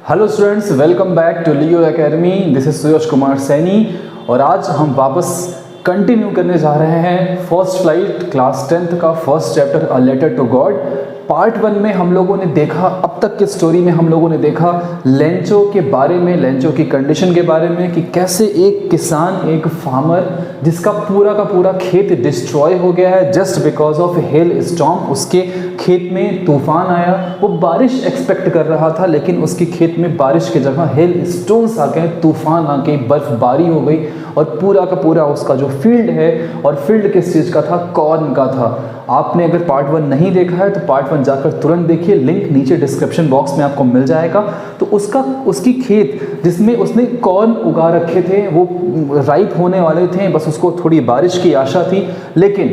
Hello students, welcome back to Leo academy. This is Suyash Kumar Saini और आज हम वापस कंटिन्यू करने जा रहे हैं फर्स्ट फ्लाइट क्लास 10th का first chapter a letter to God. Part 1 में हम लोगों ने देखा, अब तक की स्टोरी में हम लोगों ने देखा लेंचो के बारे में, लेंचो की कंडीशन के बारे में कि कैसे एक किसान, एक फार्मर जिसका पूरा का पूरा खेत डिस्ट्रॉय हो गया है just because of hell storm. उसके खेत में तूफान आया, वो बारिश एक्सपेक्ट कर रहा था लेकिन उसके खेत में बारिश की जगह हेल स्टोन्स आ गए, तूफान आ गई, बर्फबारी हो गई और पूरा का पूरा उसका जो फील्ड है, और फील्ड किस चीज़ का था? कॉर्न का था। आपने अगर पार्ट 1 नहीं देखा है तो पार्ट 1 जाकर तुरंत देखिए, लिंक नीचे डिस्क्रिप्शन बॉक्स में आपको मिल जाएगा। तो उसकी खेत जिसमें उसने कॉर्न उगा रखे थे वो राइप होने वाले थे, बस उसको थोड़ी बारिश की आशा थी लेकिन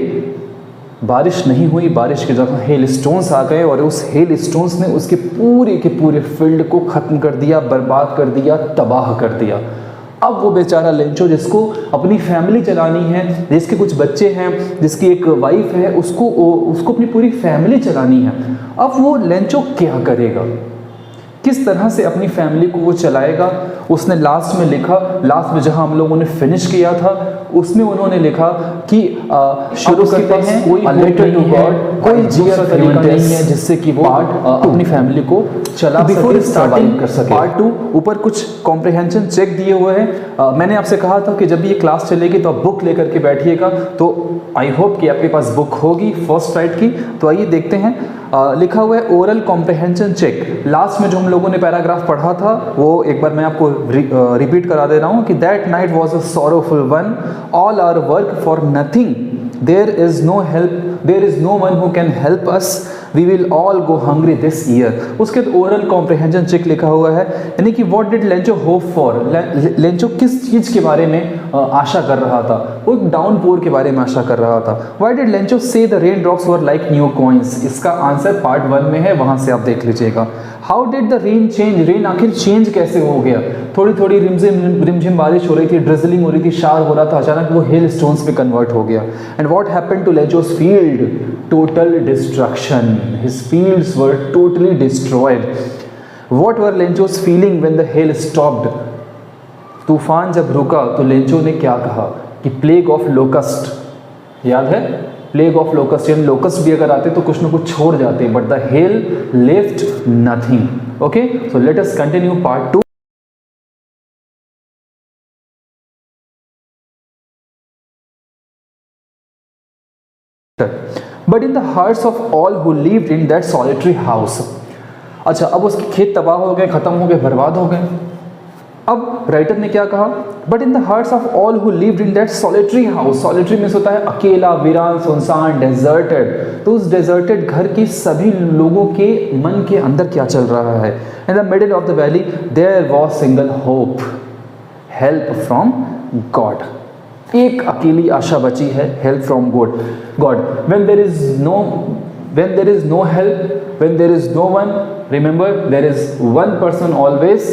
बारिश नहीं हुई। बारिश की जगह हेल स्टोन्स आ गए और उस हेल स्टोन्स ने उसके पूरे के पूरे फील्ड को ख़त्म कर दिया, बर्बाद कर दिया, तबाह कर दिया। अब वो बेचारा लेंचो जिसको अपनी फैमिली चलानी है, जिसके कुछ बच्चे हैं, जिसकी एक वाइफ है, उसको अपनी पूरी फैमिली चलानी है। अब वो लेंचो क्या करेगा, किस तरह से अपनी फैमिली को वो चलाएगा? उसने लास्ट में लिखा, लास्ट में जहां हम लोगों ने फिनिश किया था उसमें उन्होंने लिखा कि शुरू करते हैं कोई लेटर टू गॉड, कोई दूसरा तरीका नहीं है जिससे कि वो अपनी फैमिली को चला सके, सर्वाइव कर सके। पार्ट 2 ऊपर कुछ कॉम्प्रिहेंशन चेक दिए हुए हैं। मैंने आपसे कहा था कि जब ये क्लास चलेगी तो आप बुक लेकर के बैठिएगा, तो आई होप कि आपके पास बुक होगी फर्स्ट फ्लाइट की। तो आइए देखते हैं। लिखा हुआ है ओरल कॉम्प्रिहेंशन चेक। लास्ट में जो हम लोगों ने पैराग्राफ पढ़ा था वो एक बार मैं आपको रिपीट करा दे रहा हूँ कि that night was a sorrowful one, all our work for nothing, there is no help, there is no one who can help us, we will all go hungry this year. उसके बाद oral comprehension check लिखा हुआ है, यानी कि what did Lencho hope for, Lencho किस चीज़ के बारे में आशा कर रहा था? वो एक डाउनपोर के बारे में आशा कर रहा था। व्हाई डिड लेंचो से the rain drops were like new coins? इसका आंसर पार्ट 1 में है, वहां से आप देख लीजिएगा। How did the rain change, rain आखिर चेंज कैसे हो गया? थोड़ी थोड़ी रिमझिम बारिश हो रही थी, ड्रिजलिंग हो रही थी, शार हो रहा था, अचानक वो हिल स्टोन्स में कन्वर्ट हो गया। And what happened to Lencho's field? Total destruction, his fields were totally destroyed. What were Lencho feeling when the hail stopped? तूफान जब रुका तो लेंचो ने क्या कहा कि प्लेग ऑफ लोकस्ट, याद है प्लेग ऑफ लोकस्ट, यानी लोकस्ट भी अगर आते तो कुछ ना कुछ छोड़ जाते, but the hell left nothing. Okay, so let us continue part 2। But in the hearts of all who lived in that solitary house. अच्छा, अब उसके खेत तबाह हो गए, खत्म हो गए, बर्बाद हो गए। अब राइटर ने क्या कहा? But in the hearts of all who lived in that solitary house. Solitary means होता है अकेला, वीरान, सुनसान, डेजर्टेड। तो उस डेजर्टेड घर के सभी लोगों के मन के अंदर क्या चल रहा है? In the middle of the valley there was single hope, help from God. एक अकेली आशा बची है, help from God. When there is no help, when there is no one, remember there is one person always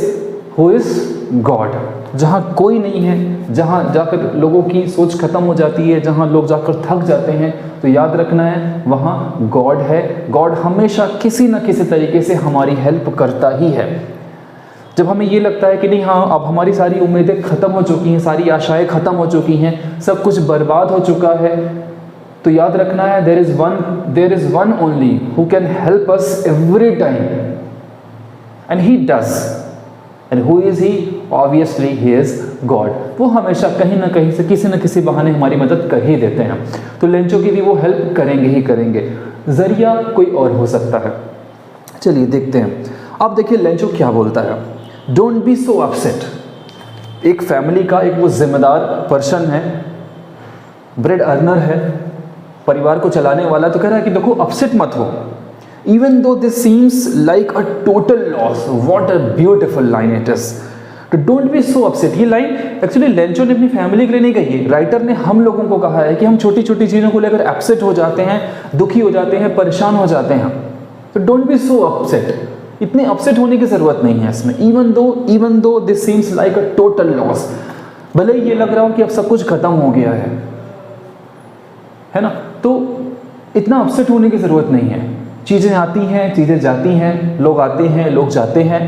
who is God. जहाँ कोई नहीं है, जहाँ जाकर लोगों की सोच खत्म हो जाती है, जहाँ लोग जाकर थक जाते हैं, तो याद रखना है वहाँ गॉड है। गॉड हमेशा किसी न किसी तरीके से हमारी हेल्प करता ही है। जब हमें ये लगता है कि नहीं, हाँ अब हमारी सारी उम्मीदें खत्म हो चुकी हैं, सारी आशाएं खत्म हो चुकी हैं, सब कुछ बर्बाद हो चुका है, तो याद रखना है there is one only who can help us every time, and he does. And who is he? Obviously he is God. वो हमेशा कहीं ना कहीं से, किसी न किसी बहाने हमारी मदद कर ही देते हैं। तो लेंचो की भी वो हेल्प करेंगे ही करेंगे, जरिया कोई और हो सकता है। चलिए देखते हैं। अब देखिए लेंचो क्या बोलता है। Don't be so upset. एक फैमिली का एक वो जिम्मेदार पर्सन है, ब्रेड अर्नर है, परिवार को चलाने वाला, तो कह रहा है कि देखो अपसेट मत हो। Even though this seems like a total loss, what a beautiful line it is. तो don't be so upset। ये लाइन एक्चुअली लेंचो ने अपनी फैमिली के लिए नहीं कही है, राइटर ने हम लोगों को कहा है कि हम छोटी छोटी चीज़ों को लेकर अपसेट हो जाते हैं, दुखी हो जाते हैं, परेशान हो जाते हैं। तो डोंट बी सो अपसेट, इतने अपसेट होने की ज़रूरत नहीं है इसमें। even though this seems like a total loss, भले ही ये लग रहा हो कि अब सब कुछ खत्म हो गया है ना, तो इतना अपसेट होने की ज़रूरत नहीं है। चीज़ें आती हैं, चीज़ें जाती हैं, लोग आते हैं, लोग जाते हैं,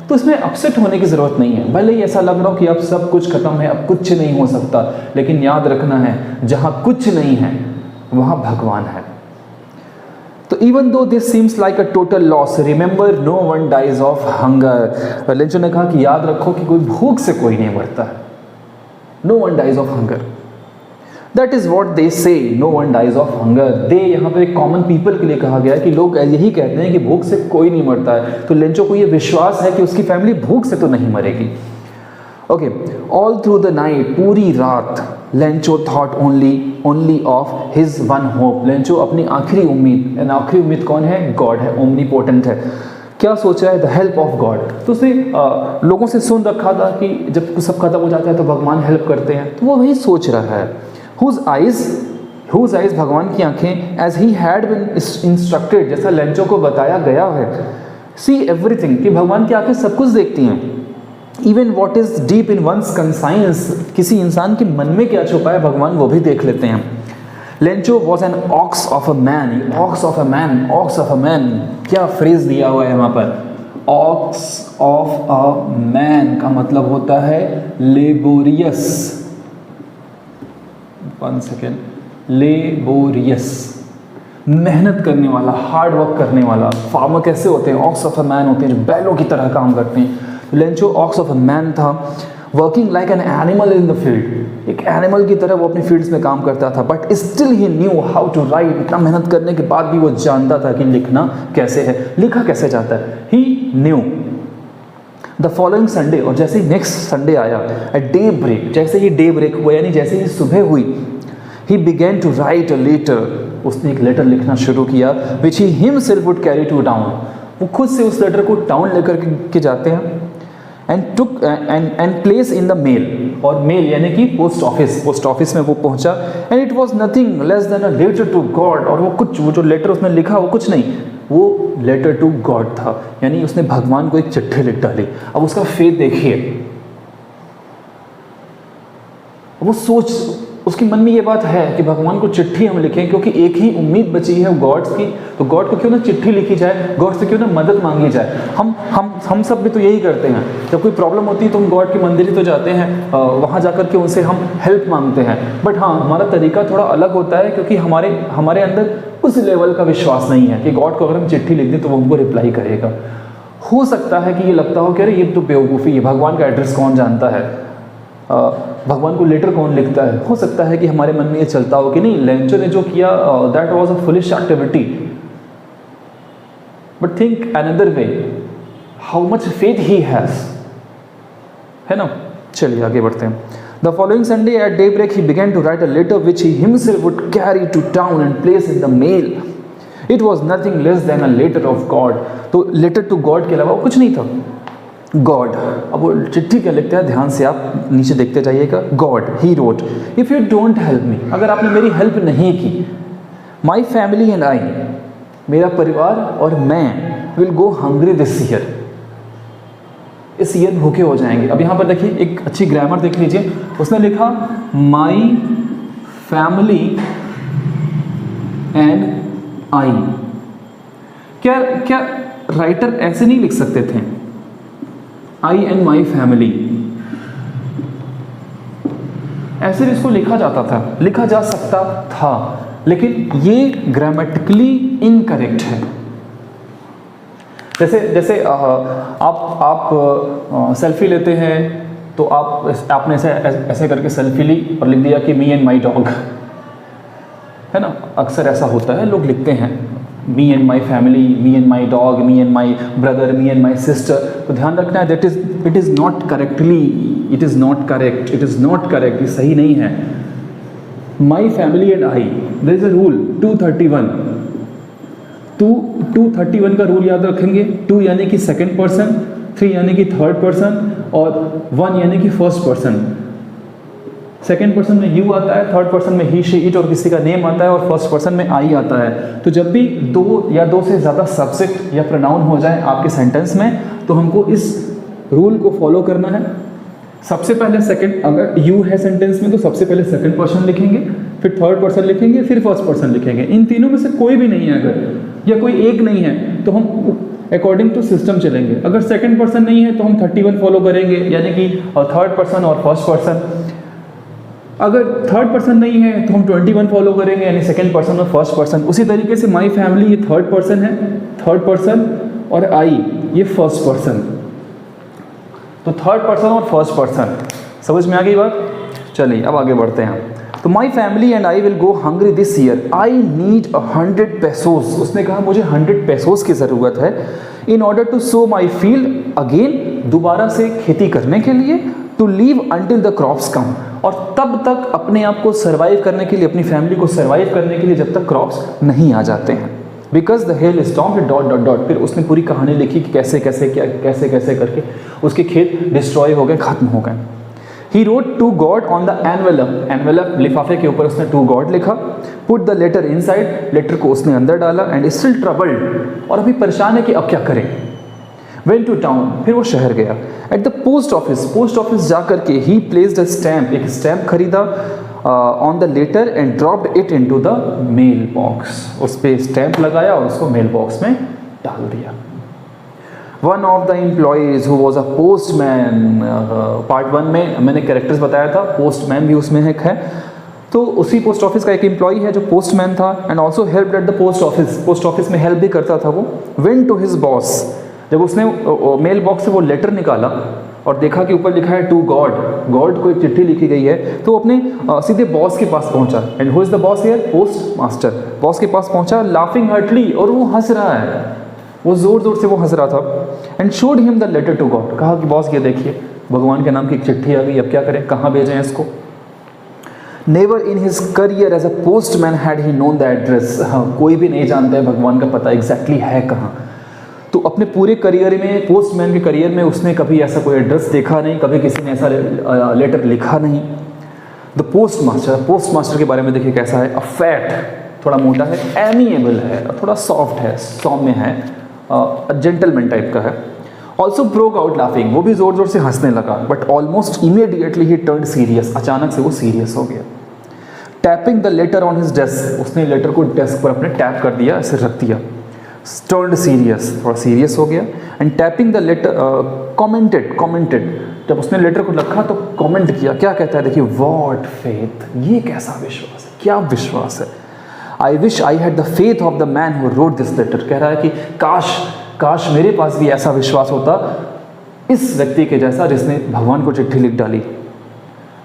तो इसमें अपसेट होने की ज़रूरत नहीं है। भले ही ऐसा लग रहा हो कि अब सब कुछ खत्म है, अब कुछ नहीं हो सकता, लेकिन याद रखना है जहाँ कुछ नहीं है वहाँ भगवान है। तो even though this seems like a total loss, remember no one dies of hunger. Lencho ने कहा कि याद रखो कि कोई भूख से कोई नहीं मरता है, no one dies of hunger. That is what they say, no one dies of hunger. They यहाँ पे कॉमन पीपल के लिए कहा गया है कि लोग यही कहते हैं कि भूख से कोई नहीं मरता है। तो लेंचो को ये विश्वास है कि उसकी फैमिली भूख से तो नहीं मरेगी। Okay, all through the night, पूरी रात Lencho thought only of his one hope. Lencho अपनी आखिरी उम्मीद, एंड आखिरी उम्मीद कौन है? गॉड है, ओमनीपोटेंट है। क्या सोचा है? The help of God. तो उसने लोगों से सुन रखा था कि जब सब खत्म हो जाता है तो भगवान हेल्प करते हैं, तो वो वही सोच रहा है। Whose eyes भगवान की आंखें, as he had been instructed, जैसा लेंचो को बताया गया है, see everything, कि भगवान की आंखें सब कुछ देखती हैं। Even what is deep in one's conscience, किसी इंसान के मन में क्या छुपा है भगवान वो भी देख लेते हैं। Lencho was an ox of a man, ox of a man, ox of a man, क्या फ्रेज दिया हुआ है वहाँ पर? ox of a man का मतलब होता है लेबोरियस। वन सेकेंड, लेबोरियस, मेहनत करने वाला, हार्ड वर्क करने वाला। फार्मर कैसे होते हैं? ऑक्स ऑफ अ मैन होते हैं, जो बैलों की तरह काम करते हैं। Lencho ox of a man था, working like an animal in the field, एक एनिमल की तरह वो अपनी फील्ड्स में काम करता था। But still he knew how to write, इतना मेहनत करने के बाद भी वो जानता था कि लिखना कैसे है, लिखा कैसे जाता है। ही न्यू। द फॉलोइंग संडे, और जैसे ही नेक्स्ट संडे आया, एट डे ब्रेक, जैसे ही डे ब्रेक हुआ यानी जैसे ही सुबह हुई, he began to write a letter, उसने एक लेटर लिखना शुरू किया, which he himself would carry to town, वो खुद से उस लेटर को टाउन लेकर के जाते हैं। And place in the mail, और मेल यानी कि पोस्ट ऑफिस में वो पहुंचा। And it was nothing less than a letter to God, और वो जो लेटर उसने लिखा वो कुछ नहीं, वो लेटर टू गॉड था, यानी उसने भगवान को एक चिट्ठी लिख डाली। अब उसका फेथ देखिए, वो सोच, उसके मन में ये बात है कि भगवान को चिट्ठी हम लिखें, क्योंकि एक ही उम्मीद बची है गॉड्स की, तो गॉड को क्यों ना चिट्ठी लिखी जाए, गॉड से क्यों ना मदद मांगी जाए। हम सब भी तो यही करते हैं, जब कोई प्रॉब्लम होती है तो हम गॉड के मंदिर ही तो जाते हैं, वहाँ जाकर के उनसे हम हेल्प मांगते हैं। बट हाँ, हमारा तरीका थोड़ा अलग होता है, क्योंकि हमारे अंदर उस लेवल का विश्वास नहीं है कि गॉड को अगर हम चिट्ठी लिख दें तो वो हमको रिप्लाई करेगा। हो सकता है कि ये लगता हो कि अरे ये तो बेवकूफ़ी है, भगवान का एड्रेस कौन जानता है, भगवान को लेटर कौन लिखता है। हो सकता है कि हमारे मन में ये चलता हो कि नहीं, लेंचो ने जो किया that was a foolish activity, but think another way, how much faith he has, है ना। चलिए आगे बढ़ते हैं। The following Sunday at daybreak he began to write a letter which he himself would carry to town and place in the mail. It was nothing less than a letter of God. तो letter to God के अलावा कुछ नहीं था, God. अब वो चिट्ठी क्या लिखते हैं, ध्यान से आप नीचे देखते जाइएगा। God, he wrote, if you don't help me, अगर आपने मेरी हेल्प नहीं की, माई फैमिली एंड आई, मेरा परिवार और मैं, will go hungry this year, इस ईयर भूखे हो जाएंगे। अब यहाँ पर देखिए एक अच्छी ग्रामर देख लीजिए, उसने लिखा माई फैमिली एंड आई। क्या राइटर ऐसे नहीं लिख सकते थे, आई एंड माई फैमिली, ऐसे भी इसको लिखा जाता था, लिखा जा सकता था, लेकिन ये ग्रामेटिकली इनकरेक्ट है। जैसे आप सेल्फी लेते हैं तो आपने ऐसे करके सेल्फी ली और लिख दिया कि मी एंड माई डॉग, है ना। अक्सर ऐसा होता है, लोग लिखते हैं me and my family, me and my dog, me and my brother, me and my sister. तो ध्यान रखना है that it is not correctly, it is not correct, ये सही नहीं है। My family and I, there is a rule 231, 231 का rule याद रखेंगे। 2 यानी कि सेकंड पर्सन, 3 यानी कि थर्ड पर्सन, और 1 यानी कि फर्स्ट पर्सन। सेकेंड पर्सन में यू आता है, थर्ड पर्सन में ही शी इट और किसी का नेम आता है, और फर्स्ट पर्सन में आई आता है। तो जब भी 2 या 2 से ज़्यादा सब्जेक्ट या प्रोनाउन हो जाए आपके सेंटेंस में, तो हमको इस रूल को फॉलो करना है। सबसे पहले सेकंड, अगर यू है सेंटेंस में तो सबसे पहले सेकंड पर्सन लिखेंगे, फिर थर्ड पर्सन लिखेंगे, फिर फर्स्ट पर्सन लिखेंगे। इन तीनों में से कोई भी नहीं है अगर, या कोई एक नहीं है, तो हम अकॉर्डिंग टू सिस्टम चलेंगे। अगर सेकंड पर्सन नहीं है तो हम 31 फॉलो करेंगे, यानी कि थर्ड पर्सन और फर्स्ट पर्सन। अगर थर्ड पर्सन नहीं है तो हम 21 फॉलो करेंगे, यानी सेकंड पर्सन और फर्स्ट पर्सन। उसी तरीके से माई फैमिली ये थर्ड पर्सन है, थर्ड पर्सन, और आई ये फर्स्ट पर्सन। तो थर्ड पर्सन और फर्स्ट पर्सन, समझ में आ गई बात? चलिए अब आगे बढ़ते हैं। तो माई family and I will go hungry this year, I need 100 pesos। उसने कहा मुझे 100 pesos की ज़रूरत है in order to sow my field again, दोबारा से खेती करने के लिए, to live until the crops come, और तब तक अपने आप को सर्वाइव करने के लिए, अपनी फैमिली को सर्वाइव करने के लिए, जब तक क्रॉप्स नहीं आ जाते हैं। Because the hell storm dot dot dot, फिर उसने पूरी कहानी लिखी कि कैसे कैसे क्या कैसे कैसे करके उसके खेत डिस्ट्रॉय हो गए, खत्म हो गए। He wrote to God on the envelope, envelope लिफाफे के ऊपर उसने टू गॉड लिखा। Put the letter inside, letter को उसने अंदर डाला। एंड स्टिल ट्रबल्ड, और अभी परेशान है कि अब क्या करें। वेंट टू टाउन, फिर वो शहर गया। At the post office, post office जाकर के ही प्लेस्ड अ स्टैम्प, एक स्टैम्प खरीदा on the letter and dropped it into the mailbox, उस पर स्टैम्प लगाया और उसको मेल बॉक्स में डाल दिया। One of the employees who was a postman, part 1 में मैंने कैरेक्टर्स बताया था, पोस्टमैन भी उसमें एक है। तो उसी पोस्ट ऑफिस का एक एम्प्लॉय है जो पोस्टमैन था, and also help at the post office में हेल्प भी करता था वो। वेंट टू हिज बॉस, जब उसने मेल बॉक्स से वो लेटर निकाला और देखा कि ऊपर लिखा है टू गॉड, गॉड को एक चिट्ठी लिखी गई है, तो अपने सीधे बॉस के पास पहुंचा। And who is the boss here? Post master. Boss के पास पहुंचा, लाफिंग हार्टली, और वो हंस रहा है, वो जोर जोर से वो हंस रहा था। And showed him the letter to God, कहा कि बॉस ये देखिए भगवान के नाम की एक चिट्ठी आ गई, अब क्या करें, कहाँ भेजें इसको। Never in his career as a postman had he known the address, कोई भी नहीं जानता है भगवान का पता एग्जैक्टली है कहाँ। तो अपने पूरे करियर में, पोस्टमैन के करियर में, उसने कभी ऐसा कोई एड्रेस देखा नहीं, कभी किसी ने ऐसा लेटर लिखा नहीं। द पोस्ट मास्टर के बारे में देखिए कैसा है। अ फैट, थोड़ा मोटा है, एमिएबल है, थोड़ा सॉफ्ट है, सौम्य है, जेंटलमैन टाइप का है। ऑल्सो ब्रोक आउट लाफिंग, वो भी जोर जोर से हंसने लगा। But almost immediately he turn serious, अचानक से वो सीरियस हो गया। Tapping the later on his desk, उसने लेटर को डेस्क पर अपने टैप कर दिया, ऐसे रख दिया। टर्न सीरियस, थोड़ा सीरियस हो गया। And tapping the letter, commented, जब उसने लेटर को रखा तो कमेंट किया। क्या कहता है देखिए, व्हाट फेथ, ये कैसा विश्वास है, क्या विश्वास है। I wish I had the faith of the man who wrote this letter, कह रहा है कि काश मेरे पास भी ऐसा विश्वास होता इस व्यक्ति के जैसा जिसने भगवान को चिट्ठी लिख डाली।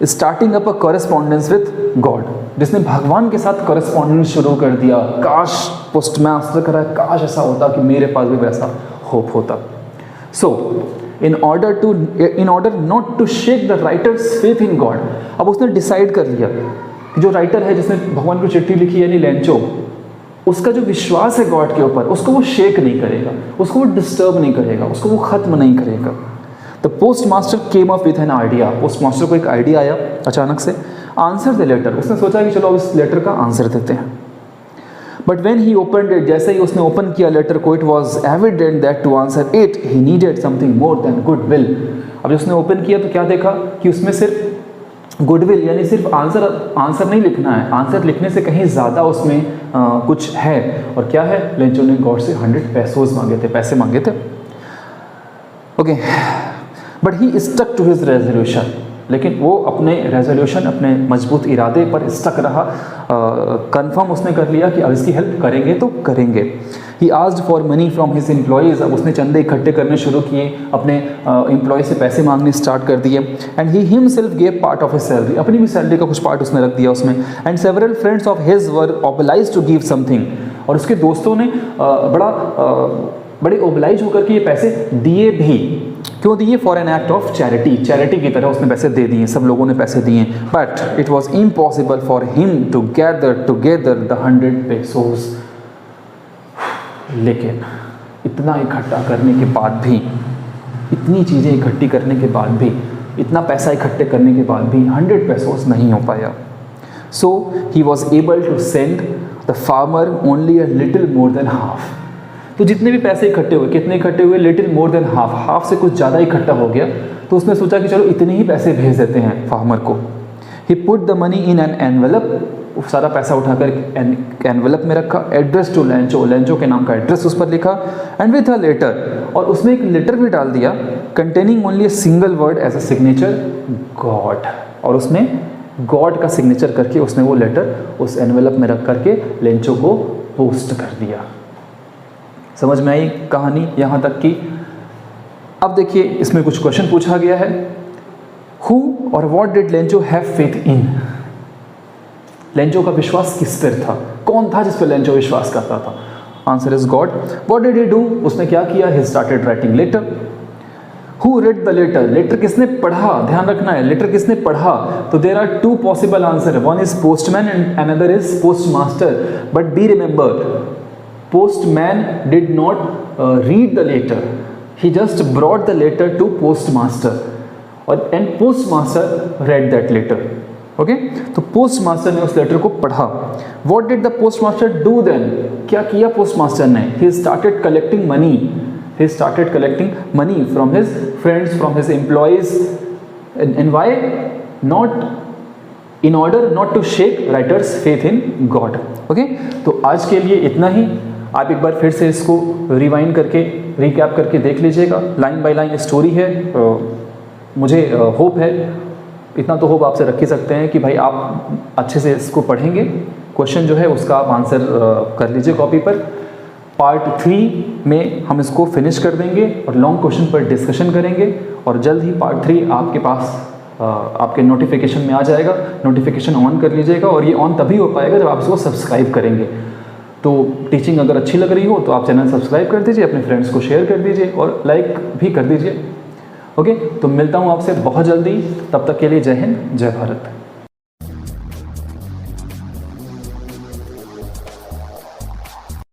Starting up a correspondence with God, जिसने भगवान के साथ कॉरेस्पॉन्डेंस शुरू कर दिया। काश, पोस्टमास्टर कह रहा है, काश ऐसा होता कि मेरे पास भी वैसा होप होता। So in order not to shake the writer's faith in God, अब उसने डिसाइड कर लिया कि जो राइटर है जिसने भगवान को चिट्ठी लिखी यानी लेंचो, उसका जो विश्वास है गॉड के ऊपर, उसको वो शेक नहीं करेगा, उसको वो डिस्टर्ब नहीं करेगा, उसको वो खत्म नहीं करेगा। The post master came up with an idea, post master को एक आइडिया आया अचानक से। आंसर द लेटर, उसने सोचा कि चलो अब इस लेटर का आंसर देते हैं। But when he opened it, जैसे ही उसने ओपन किया लेटर को, it was evident that to answer it he needed something more than good will. अब उसने ओपन किया तो क्या देखा कि उसमें सिर्फ गुडविल, यानी सिर्फ आंसर नहीं लिखना है, आंसर लिखने से कहीं ज़्यादा उसमें कुछ है। और क्या है? लेंचो ने गॉड से 100 pesos मांगे थे, पैसे मांगे थे। Okay, but he stuck to his resolution, लेकिन वो अपने रेजोल्यूशन, अपने मजबूत इरादे पर स्टक रहा। कंफर्म उसने कर लिया कि अब इसकी हेल्प करेंगे तो करेंगे। He asked for money from his employees, अब उसने चंदे इकट्ठे करने शुरू किए, अपने एम्प्लॉय से पैसे मांगने स्टार्ट कर दिए। And he himself gave part of his salary, अपनी भी सैलरी का कुछ पार्ट उसने रख दिया उसमें। And several friends of his were obliged to give something, और उसके दोस्तों ने बड़े ओबलाइज होकर के ये पैसे दिए भी। क्यों दिए? For an act of charity, charity की तरह उसने पैसे दे दिए, सब लोगों ने पैसे दिए। But it was impossible for him to gather together the 100 pesos। लेकिन इतना इकट्ठा करने के बाद भी, इतनी चीज़ें इकट्ठी करने के बाद भी, इतना पैसा इकट्ठे करने के बाद भी 100 pesos नहीं हो पाया। So he was able to send the farmer only a little more than half. तो जितने भी पैसे इकट्ठे हुए, कितने इकट्ठे हुए? Little more than half, half से कुछ ज़्यादा इकट्ठा हो गया। तो उसने सोचा कि चलो इतने ही पैसे भेज देते हैं फार्मर को। He put the money in an envelope, सारा पैसा उठाकर एनवेलप में रखा, एड्रेस टू लेंचो, लेंचो के नाम का एड्रेस उस पर लिखा, एंड विथ अ लेटर, और उसमें एक लेटर भी डाल दिया containing only a single word as a signature God, और उसमें गॉड का सिग्नेचर करके उसने वो लेटर उस एनवेलप में रख करके लेंचो को पोस्ट कर दिया। समझ में आई कहानी यहाँ तक की? अब देखिए इसमें कुछ क्वेश्चन पूछा गया है। हु और what did Lencho have faith in? Lencho का विश्वास किस पर था? कौन था जिस पर लेंचो विश्वास करता था? Answer is God. What did he do? उसने क्या किया? He started writing letter. Who read the letter? Letter किसने पढ़ा? ध्यान रखना है, लेटर किसने पढ़ा? तो there are two possible answer, one is postman and another is postmaster, but be remember postman did not read the letter, he just brought the letter to postmaster, and postmaster read that letter. Okay, तो postmaster ने उस letter को पढ़ा। What did the postmaster do then? क्या किया postmaster ने? He started collecting money. He started collecting money from his friends, from his employees, and why? Not in order not to shake writer's faith in God. Okay, तो आज के लिए इतना ही। आप एक बार फिर से इसको रिवाइंड करके रिकैप करके देख लीजिएगा, लाइन बाय लाइन स्टोरी है। मुझे होप है, इतना तो होप आपसे रख ही सकते हैं कि भाई आप अच्छे से इसको पढ़ेंगे। क्वेश्चन जो है उसका आप आंसर कर लीजिए कॉपी पर। पार्ट 3 में हम इसको फिनिश कर देंगे और लॉन्ग क्वेश्चन पर डिस्कशन करेंगे, और जल्द ही पार्ट 3 आपके पास आपके नोटिफिकेशन में आ जाएगा। नोटिफिकेशन ऑन कर लीजिएगा, और ये ऑन तभी हो पाएगा जब आप इसको सब्सक्राइब करेंगे। तो टीचिंग अगर अच्छी लग रही हो तो आप चैनल सब्सक्राइब कर दीजिए, अपने फ्रेंड्स को शेयर कर दीजिए और लाइक भी कर दीजिए। ओके, तो मिलता हूँ आपसे बहुत जल्दी, तब तक के लिए जय हिंद, जय भारत।